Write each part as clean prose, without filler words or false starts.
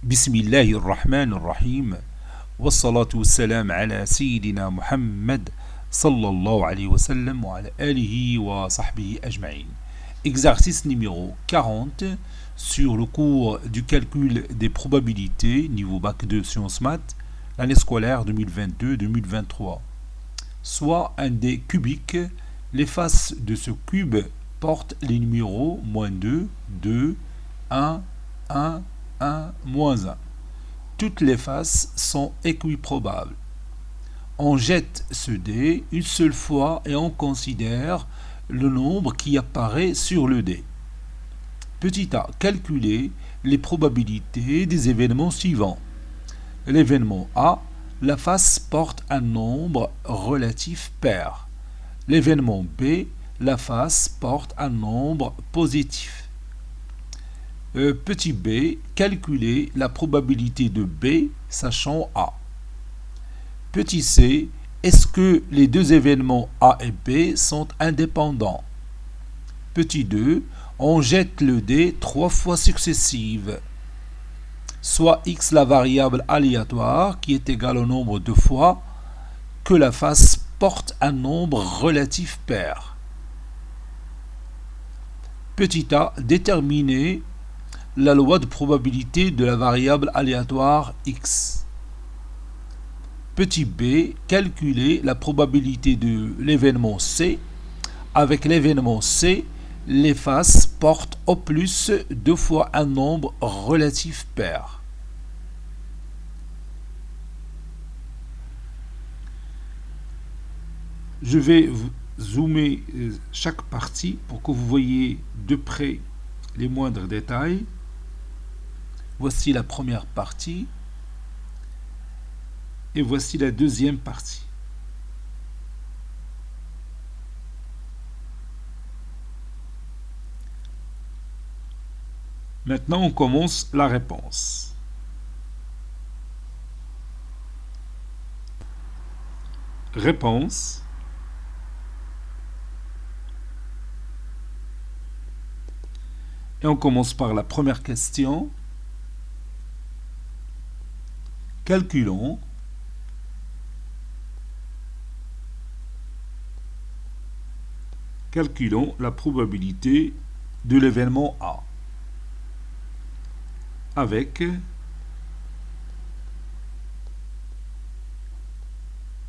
بسم الله الرحمن الرحيم والصلاة والسلام على سيدنا محمد صلى الله عليه وسلم وعلى آله وصحبه أجمعين. Exercice numéro 40 sur le cours du calcul des probabilités niveau bac 2 sciences maths l'année scolaire 2022-2023. Soit un dé cubique, les faces de ce cube portent les numéros -2, 2, 1, 1, 1, -1. Toutes les faces sont équiprobables. On jette ce dé une seule fois et on considère le nombre qui apparaît sur le dé. Petit a, calculer les probabilités des événements suivants. L'événement A, la face porte un nombre relatif pair. L'événement B, la face porte un nombre positif. Petit b, calculer la probabilité de B sachant A. Petit c, est-ce que les deux événements A et B sont indépendants? Petit 2, on jette le dé 3 fois successives. Soit x la variable aléatoire qui est égale au nombre de fois que la face porte un nombre relatif pair. Petit a, déterminer la loi de probabilité de la variable aléatoire x. Petit b, calculer la probabilité de l'événement C. Avec l'événement C, les faces portent au plus 2 fois un nombre relatif pair. Je vais zoomer chaque partie pour que vous voyez de près les moindres détails. Voici la première partie et voici la deuxième partie. Maintenant, on commence la réponse. Réponse. Et on commence par la première question. Calculons la probabilité de l'événement A avec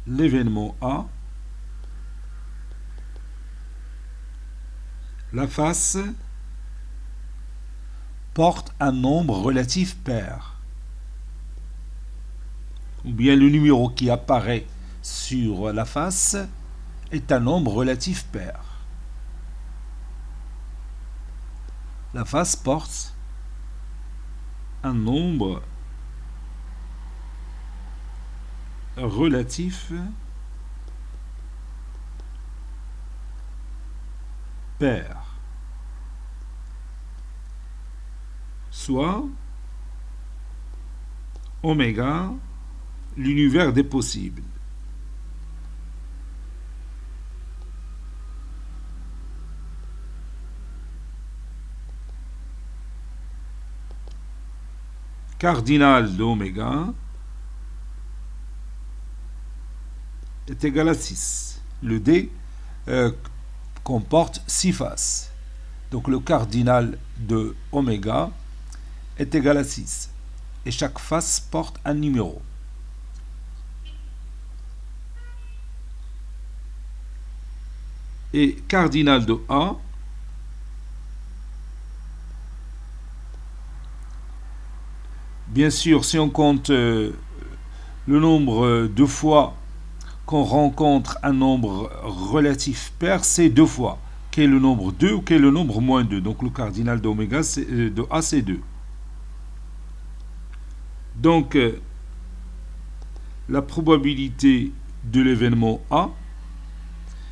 l'événement A, la face porte un nombre relatif pair. Ou bien le numéro qui apparaît sur la face est un nombre relatif pair. La face porte un nombre relatif pair. Soit oméga, l'univers des possibles. Cardinal d'oméga est égal à 6. Le dé comporte 6 faces. Donc le cardinal de oméga est égal à 6. Et chaque face porte un numéro. Et cardinal de A bien sûr, si on compte le nombre de fois qu'on rencontre un nombre relatif pair, c'est 2 fois. Quel est le nombre 2 ou quel est le nombre -2? Donc le cardinal d'oméga de A, c'est 2. Donc la probabilité de l'événement A,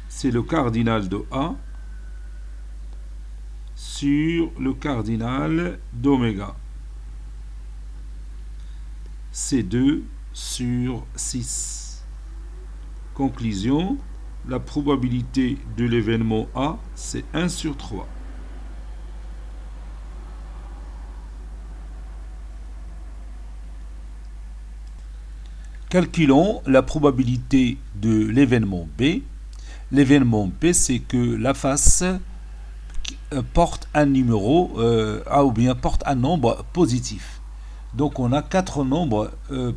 c'est le cardinal de A sur le cardinal d'oméga. C'est 2 sur 6. Conclusion, la probabilité de l'événement A, c'est 1 sur 3. Calculons la probabilité de l'événement B. L'événement B, c'est que la face porte un numéro ou bien porte un nombre positif. Donc on a 4 nombres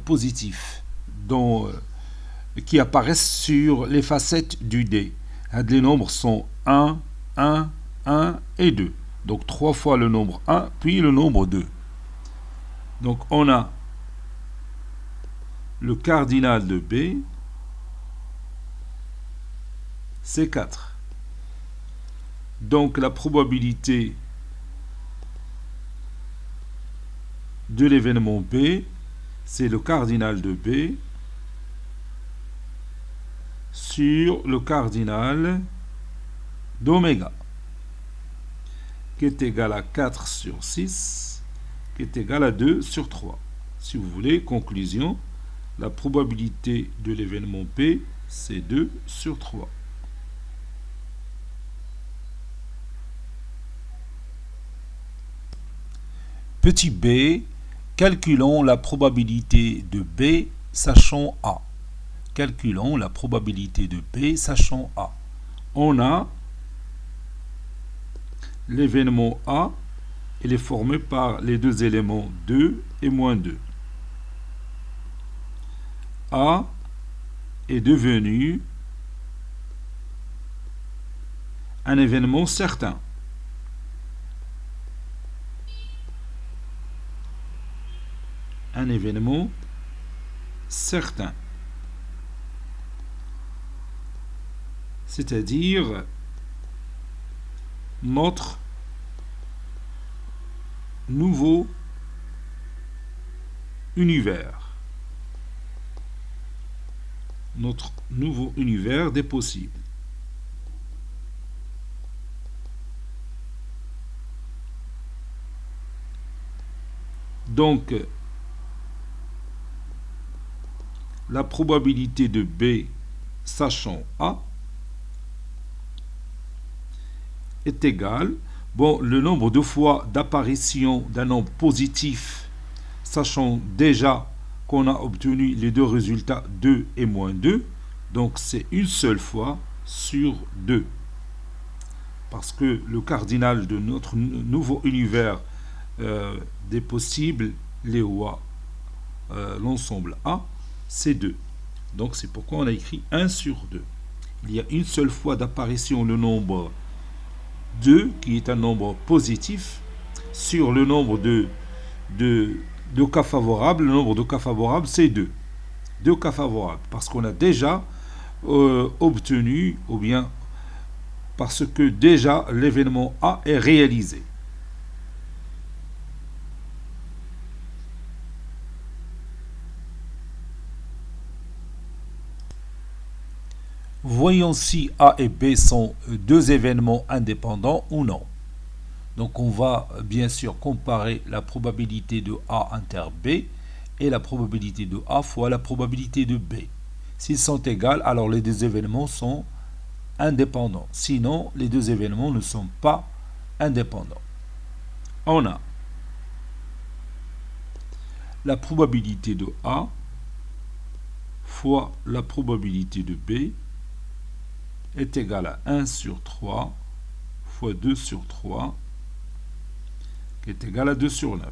positifs qui apparaissent sur les facettes du dé. Les nombres sont 1, 1, 1 et 2. Donc 3 fois le nombre 1, puis le nombre 2. Donc on a le cardinal de B, c'est 4. Donc la probabilité de l'événement B, c'est le cardinal de B sur le cardinal d'oméga, qui est égal à 4 sur 6, qui est égal à 2 sur 3. Si vous voulez, conclusion, la probabilité de l'événement P, c'est 2 sur 3. Petit b, calculons la probabilité de B sachant A. Calculons la probabilité de B sachant A. On a l'événement A, il est formé par les deux éléments 2 et moins 2. A est devenu un événement certain. Un événement certain. C'est-à-dire notre nouveau univers. Notre nouveau univers des possibles. Donc, la probabilité de B sachant A est égale, le nombre de fois d'apparition d'un nombre positif, sachant déjà qu'on a obtenu les deux résultats 2 et moins 2, donc c'est une seule fois sur 2. Parce que le cardinal de notre nouveau univers des possibles, l'ensemble A, c'est 2. Donc c'est pourquoi on a écrit 1 sur 2. Il y a une seule fois d'apparition le nombre 2, qui est un nombre positif, sur le nombre de cas favorables. Le nombre de cas favorables, c'est 2. 2 cas favorables. Parce qu'on a déjà obtenu, ou bien parce que déjà l'événement A est réalisé. Voyons si A et B sont deux événements indépendants ou non. Donc on va bien sûr comparer la probabilité de A inter B et la probabilité de A fois la probabilité de B. S'ils sont égaux, alors les deux événements sont indépendants. Sinon, les deux événements ne sont pas indépendants. On a la probabilité de A fois la probabilité de B est égal à 1 sur 3 fois 2 sur 3 qui est égal à 2 sur 9.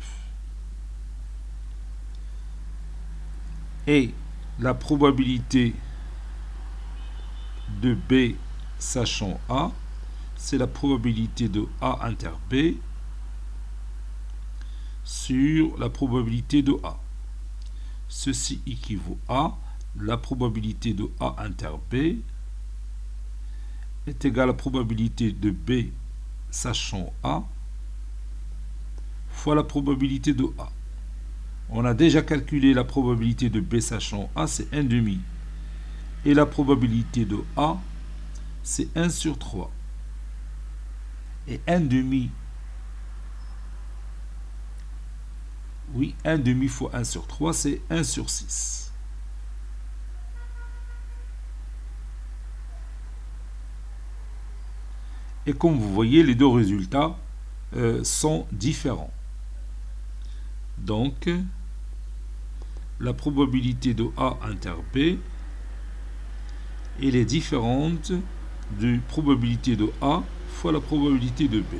Et la probabilité de B sachant A, c'est la probabilité de A inter B sur la probabilité de A. Ceci équivaut à la probabilité de A inter B est égale à la probabilité de B sachant A fois la probabilité de A. On a déjà calculé la probabilité de B sachant A, c'est 1 demi. Et la probabilité de A, c'est 1 sur 3. Et 1 demi, oui, 1 demi fois 1 sur 3, c'est 1 sur 6. Et comme vous voyez, les deux résultats sont différents. Donc, la probabilité de A inter B, elle est différente de probabilité de A fois la probabilité de B.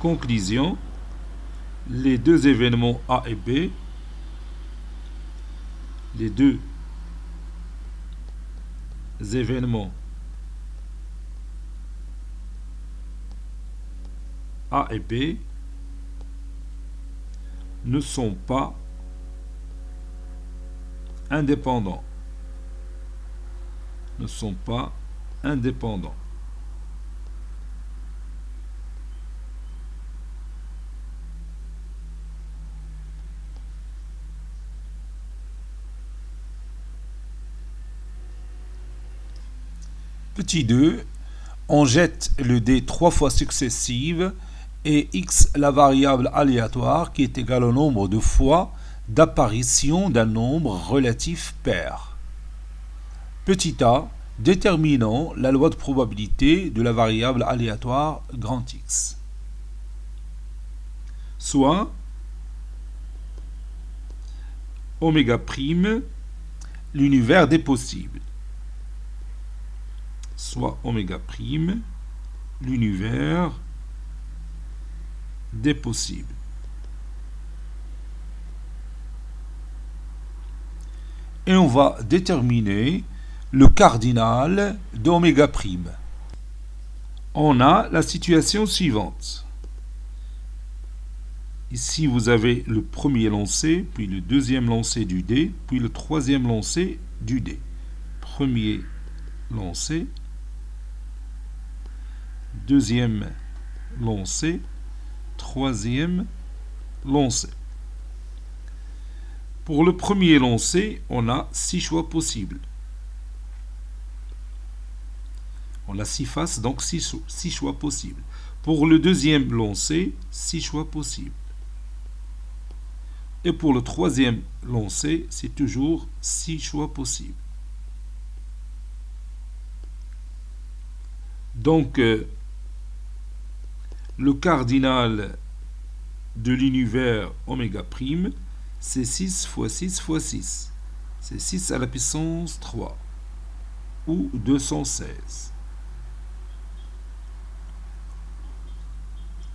Conclusion, les deux événements A et B, les deux événements A et B ne sont pas indépendants. Ne sont pas indépendants. Petit 2, on jette le dé 3 fois successives et x la variable aléatoire qui est égale au nombre de fois d'apparition d'un nombre relatif pair. Petit a, déterminons la loi de probabilité de la variable aléatoire grand X. Soit oméga prime, l'univers des possibles. Soit oméga prime, l'univers des possibles. Et on va déterminer le cardinal d'oméga prime. On a la situation suivante. Ici, vous avez le premier lancé, puis le deuxième lancé du dé, puis le troisième lancé du dé. Premier lancé, deuxième lancé, troisième lancé. Pour le premier lancé, on a 6 choix possibles. On a 6 faces, donc 6 choix possibles. Pour le deuxième lancé, 6 choix possibles. Et pour le troisième lancé, c'est toujours 6 choix possibles. Donc, le cardinal de l'univers oméga prime, c'est 6 fois 6 fois 6. C'est 6 à la puissance 3, ou 216.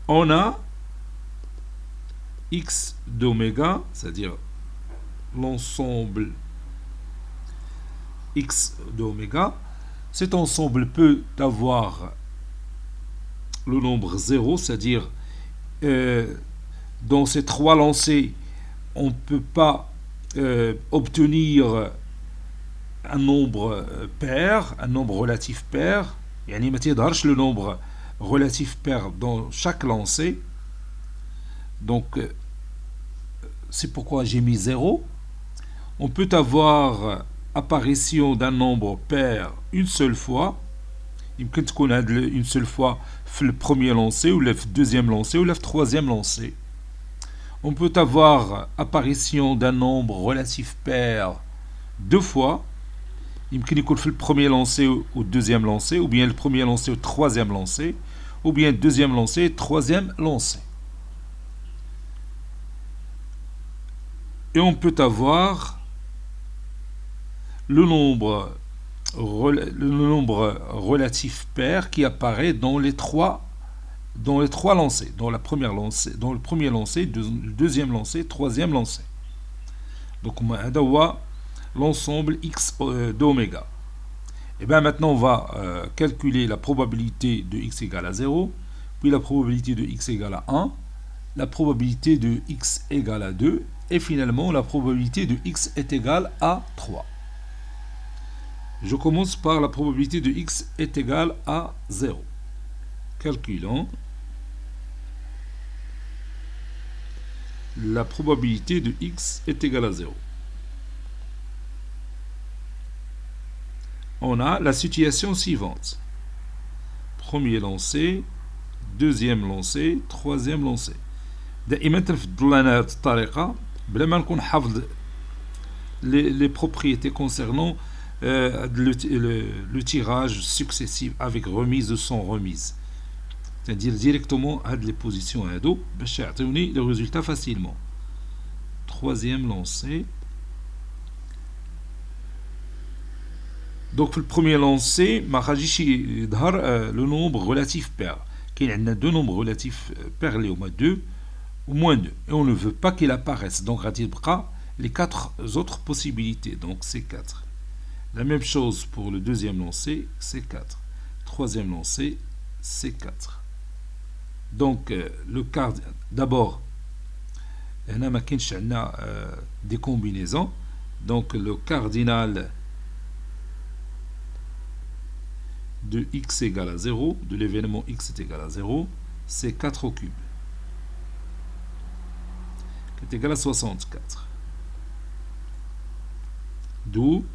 On a x d'oméga, c'est-à-dire l'ensemble x d'oméga. Cet ensemble peut avoir le nombre 0, c'est-à-dire dans ces 3 lancés, on ne peut pas obtenir un nombre pair, un nombre relatif pair. يعني ما تقدرش le nombre relatif pair dans chaque lancé. Donc, c'est pourquoi j'ai mis 0. On peut avoir apparition d'un nombre pair une seule fois. يمكن تكون une seule fois في le premier lancé, ou le deuxième lancé, ou le troisième lancé. On peut avoir apparition d'un nombre relatif pair 2 fois. يمكن يكون في le premier lancé ou deuxième lancé, ou bien le premier lancé ou troisième lancé, ou bien deuxième lancé, troisième lancé. Et on peut avoir le nombre relatif pair qui apparaît dans les trois lancés, dans le premier lancé, le deuxième lancé, troisième lancé. Donc on a l'ensemble x d'oméga. Et bien maintenant on va calculer la probabilité de x égale à 0, puis la probabilité de x égale à 1, la probabilité de x égale à 2, et finalement la probabilité de x est égale à 3. Je commence par la probabilité de x est égale à 0. Calculons la probabilité de x est égale à 0. On a la situation suivante. Premier lancé, deuxième lancé, troisième lancé. دائما تنفضل لنا هذه الطريقة بلا ما نكون حافظ les propriétés concernant le tirage successif avec remise ou sans remise. C'est-à-dire directement à les positions à dos باش يعطيوني le résultat facilement. troisième lancé. Donc, le premier lancé, le nombre relatif pair. Il y a deux nombres relatifs pairs, les 2 ou moins 2. Et on ne veut pas qu'il apparaisse. Donc, les 4 autres possibilités. Donc, c'est 4. La même chose pour le deuxième lancé, c'est 4. Troisième lancé, c'est 4. Donc, le quart, d'abord, on a des combinaisons. Donc, le cardinal de x égale à 0, de l'événement x est égal à 0, c'est 4 au cube, qui est égal à 64. D'où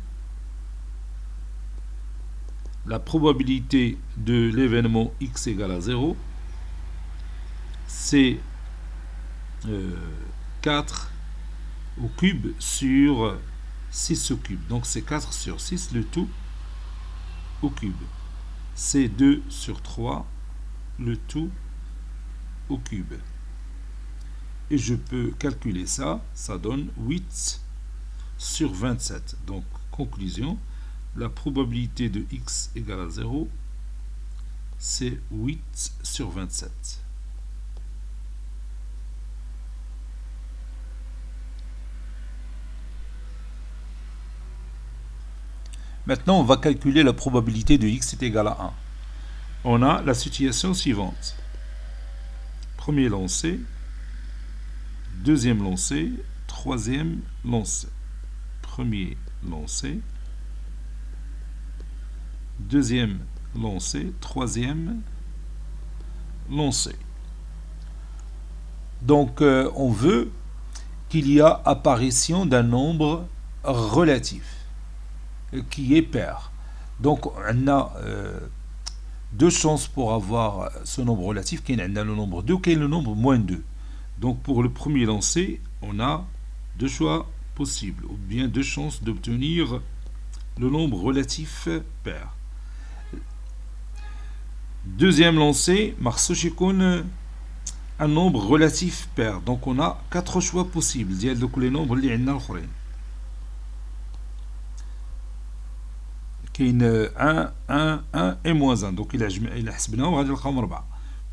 la probabilité de l'événement x égale à 0, c'est 4 au cube sur 6 au cube. Donc c'est 4 sur 6, le tout au cube. C'est 2 sur 3, le tout au cube. Et je peux calculer ça, ça donne 8 sur 27. Donc, conclusion, la probabilité de x égale à 0, c'est 8 sur 27. Maintenant, on va calculer la probabilité de x est égal à 1. On a la situation suivante. Premier lancé, deuxième lancé, troisième lancé. Premier lancé, deuxième lancé, troisième lancé. Donc, on veut qu'il y ait apparition d'un nombre relatif qui est pair. Donc, on a deux chances pour avoir ce nombre relatif, qui est le nombre 2, qui est le nombre moins 2. Donc, pour le premier lancé, on a deux choix possibles, ou bien deux chances d'obtenir le nombre relatif pair. Deuxième lancé, un nombre relatif pair. Donc, on a quatre choix possibles. Il y a les nombres qui sont كاين 1 1 1 et moins 1. Donc il a حسبناهم غادي نلقاهم 4.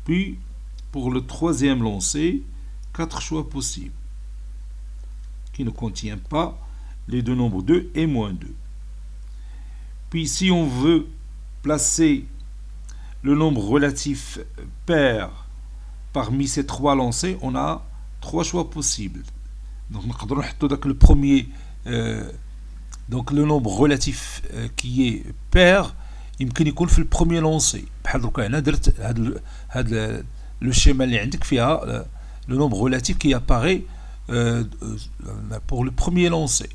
Puis pour le troisième lancé, 4 choix possibles qui ne contient pas les deux nombres 2 et moins 2. Puis si on veut placer le nombre relatif pair parmi ces trois lancés, on a trois choix possibles. Donc نقدروا نحطوا داك le premier donc le nombre relatif qui est pair يمكن يكون في البروميير لونسي بحال دركا هنا درت هاد لو شيما اللي عندك فيها le nombre relatif qui apparaît pour le premier lancé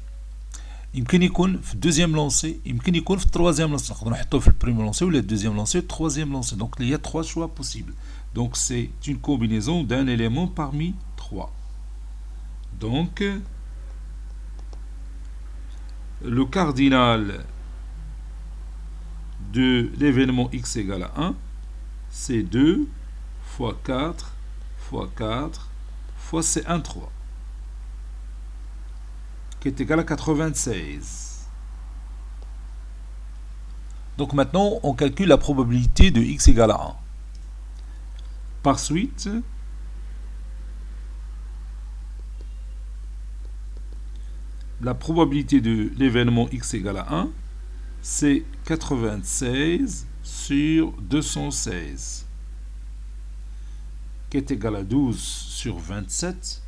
يمكن يكون في الدوزيام لونسي يمكن يكون في التروازيام لونسي نقدروا نحطوه في البروميير لونسي ولا الدوزيام لونسي و التروازيام لونسي donc il y a trois choix possibles donc c'est une combinaison d'un élément parmi trois donc le cardinal de l'événement x égale à 1, c'est 2 fois 4 fois 4 fois C1 3, qui est égal à 96. Donc maintenant, on calcule la probabilité de x égale à 1. Par suite, la probabilité de l'événement x égale à 1, c'est 96 sur 216, qui est égal à 12 sur 27.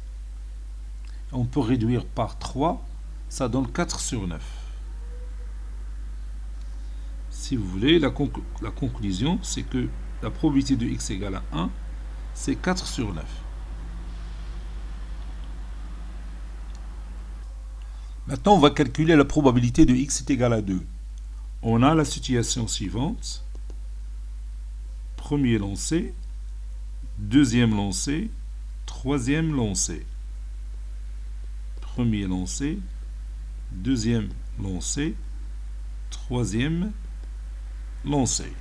On peut réduire par 3, ça donne 4 sur 9. Si vous voulez, la conclusion, c'est que la probabilité de x égale à 1, c'est 4 sur 9. Maintenant, on va calculer la probabilité de x est égal à 2. On a la situation suivante. Premier lancé, deuxième lancé, troisième lancé. Premier lancé, deuxième lancé, troisième lancé.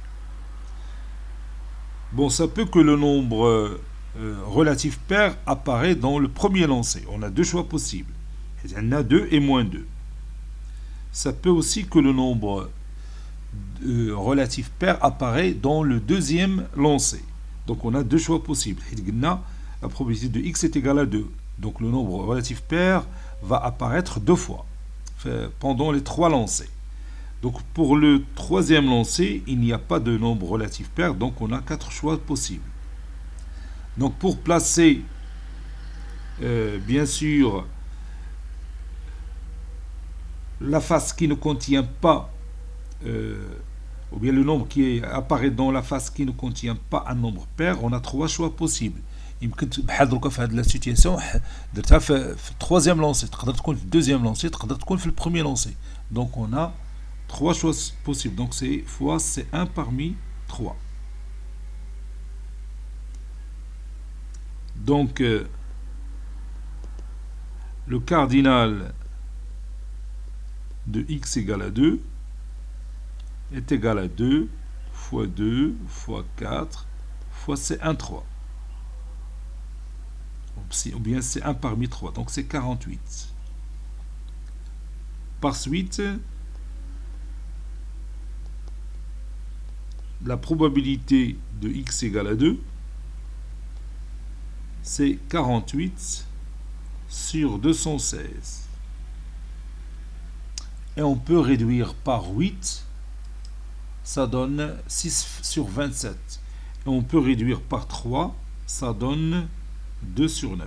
Bon, ça peut que le nombre relatif pair apparaît dans le premier lancé. On a deux choix possibles. On a 2 et moins 2. Ça peut aussi que le nombre relatif pair apparaît dans le deuxième lancé. Donc on a deux choix possibles. La probabilité de x est égale à 2. Donc le nombre relatif pair va apparaître deux fois pendant les trois lancés. Donc pour le troisième lancé, il n'y a pas de nombre relatif pair, donc on a quatre choix possibles. Donc pour placer, bien sûr, la face qui ne contient pas, ou bien le nombre qui apparaît dans la face qui ne contient pas un nombre pair, on a trois choix possibles. يمكن بحال دروكا في هذه لا سيتياسيون درتها في التروازيام لونسي تقدر تكون في الدوزيام لونسي تقدر تكون في البروميير لونسي دونك on a trois choix possibles donc c'est fois c'est un parmi trois donc le cardinal de x égale à 2 est égal à 2 fois 2 fois 4 fois C1 3 ou bien c'est 1 parmi 3, donc c'est 48. Par suite, la probabilité de x égale à 2, c'est 48 sur 216. Et on peut réduire par 8, ça donne 6 sur 27. Et on peut réduire par 3, ça donne 2 sur 9.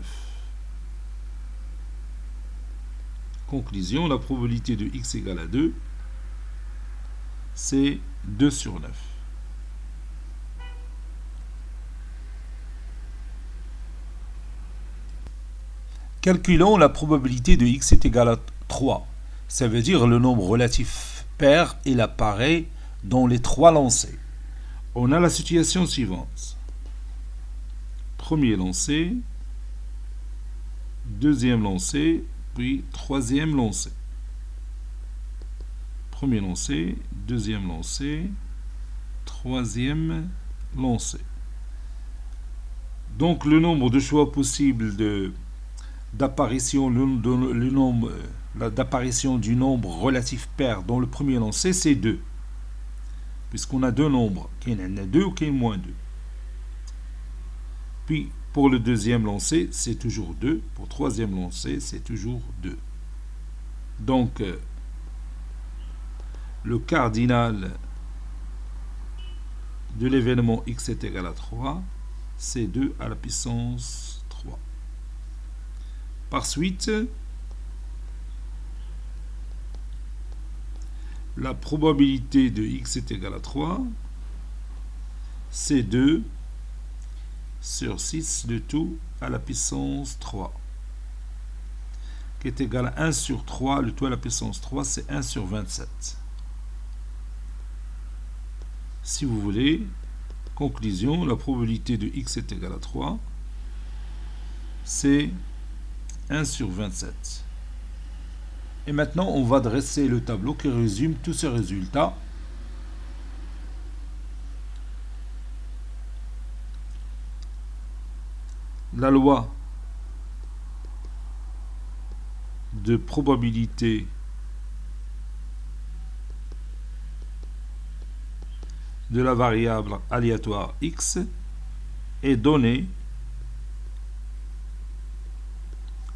Conclusion, la probabilité de x égale à 2, c'est 2 sur 9. Calculons la probabilité de x est égale à 3. Ça veut dire le nombre relatif pair, il apparaît dans les trois lancés. On a la situation suivante. Premier lancé, deuxième lancé, puis troisième lancé. Premier lancé, deuxième lancé, troisième lancé. Donc le nombre de choix possibles d'apparition d'apparition du nombre relatif pair dans le premier lancé, c'est 2. Puisqu'on a deux nombres, qu'il y en a 2 ou qu'il y en a moins 2. Puis, pour le deuxième lancé, c'est toujours 2. Pour le troisième lancé, c'est toujours 2. Donc, le cardinal de l'événement x est égal à 3, c'est 2 à la puissance 3. Par suite, la probabilité de x est égale à 3, c'est 2 sur 6 de tout à la puissance 3, qui est égal à 1 sur 3, le tout à la puissance 3, c'est 1 sur 27. Si vous voulez, conclusion, la probabilité de x est égale à 3, c'est 1 sur 27. Et maintenant, on va dresser le tableau qui résume tous ces résultats. La loi de probabilité de la variable aléatoire x est donnée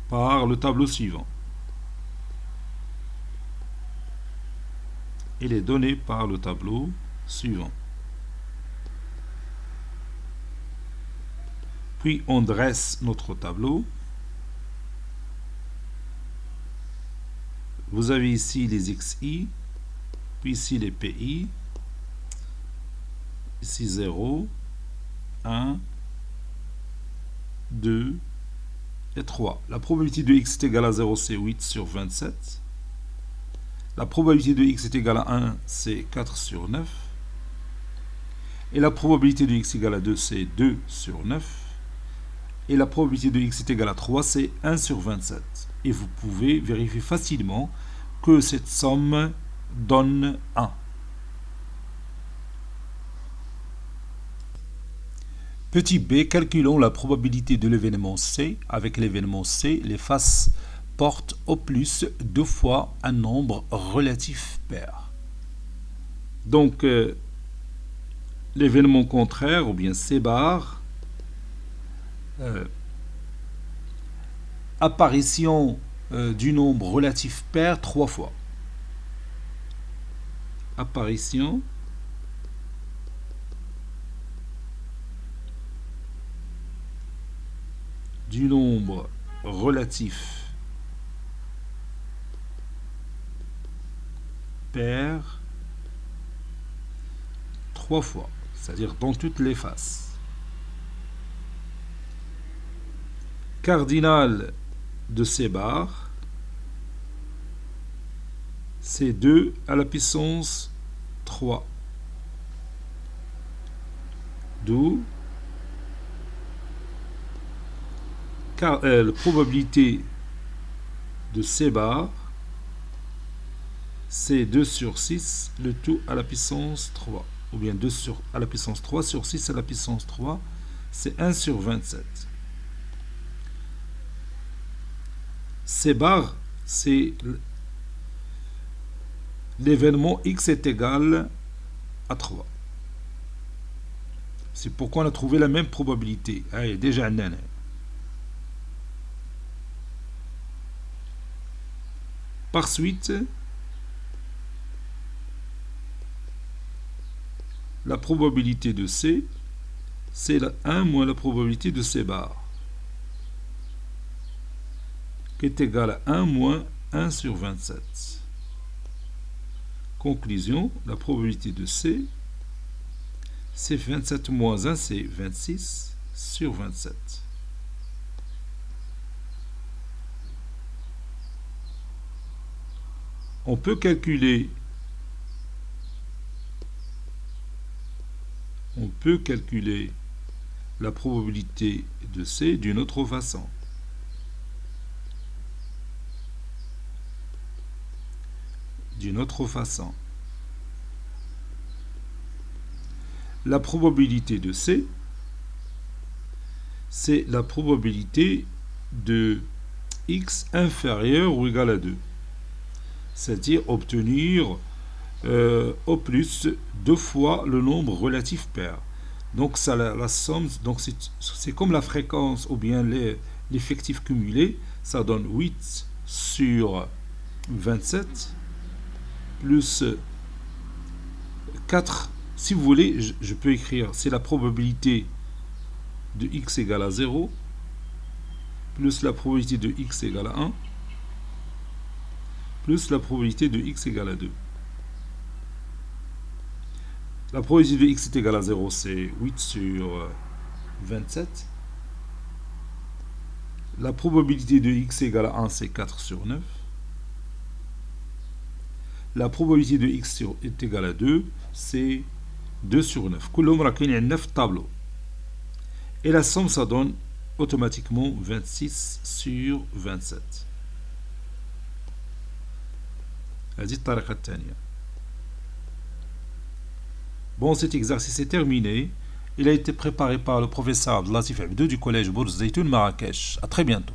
par le tableau suivant. Il est donné par le tableau suivant. Puis on dresse notre tableau. Vous avez ici les xi, puis ici les pi, ici 0, 1, 2 et 3. La probabilité de x est égale à 0, c'est 8 sur 27. La probabilité de x est égale à 1, c'est 4 sur 9. Et la probabilité de x égale à 2, c'est 2 sur 9. Et la probabilité de x est égale à 3, c'est 1 sur 27. Et vous pouvez vérifier facilement que cette somme donne 1. Petit b, calculons la probabilité de l'événement C. Avec l'événement C, les faces porte au plus deux fois un nombre relatif pair. Donc, l'événement contraire, ou bien C bar, apparition du nombre relatif pair trois fois. Apparition du nombre relatif pair trois fois, c'est-à-dire dans toutes les faces. Cardinal de C bar, c'est 2 à la puissance 3. D'où la probabilité de C bar, c'est 2 sur 6, le tout à la puissance 3. Ou bien 2 à la puissance 3 sur 6 à la puissance 3, c'est 1 sur 27. C bar, c'est l'événement x est égal à 3. C'est pourquoi on a trouvé la même probabilité. Allez, déjà un an. Par suite, la probabilité de C, c'est 1 moins la probabilité de C bar, qui est égal à 1 moins 1 sur 27. Conclusion, la probabilité de C, c'est 27 moins 1, c'est 26 sur 27. On peut calculer la probabilité de C d'une autre façon. La probabilité de C, c'est la probabilité de x inférieur ou égal à 2. C'est-à-dire obtenir au plus deux fois le nombre relatif pair. Donc ça, la somme, donc c'est comme la fréquence ou bien l'effectif cumulé, ça donne 8 sur 27 plus 4. Si vous voulez, je peux écrire, c'est la probabilité de x égale à 0 plus la probabilité de x égale à 1 plus la probabilité de x égale à 2. La probabilité de x est égale à 0, c'est 8 sur 27. La probabilité de x égale à 1, c'est 4 sur 9. La probabilité de x est égale à 2, c'est 2 sur 9. كلهم راكين 9 tableaux. Et la somme, ça donne automatiquement 26 sur 27. هذه الطريقة الثانية. Bon, cet exercice est terminé. Il a été préparé par le professeur Abdelatif Abdou du collège Bourz Zaytoun Marrakech. À très bientôt.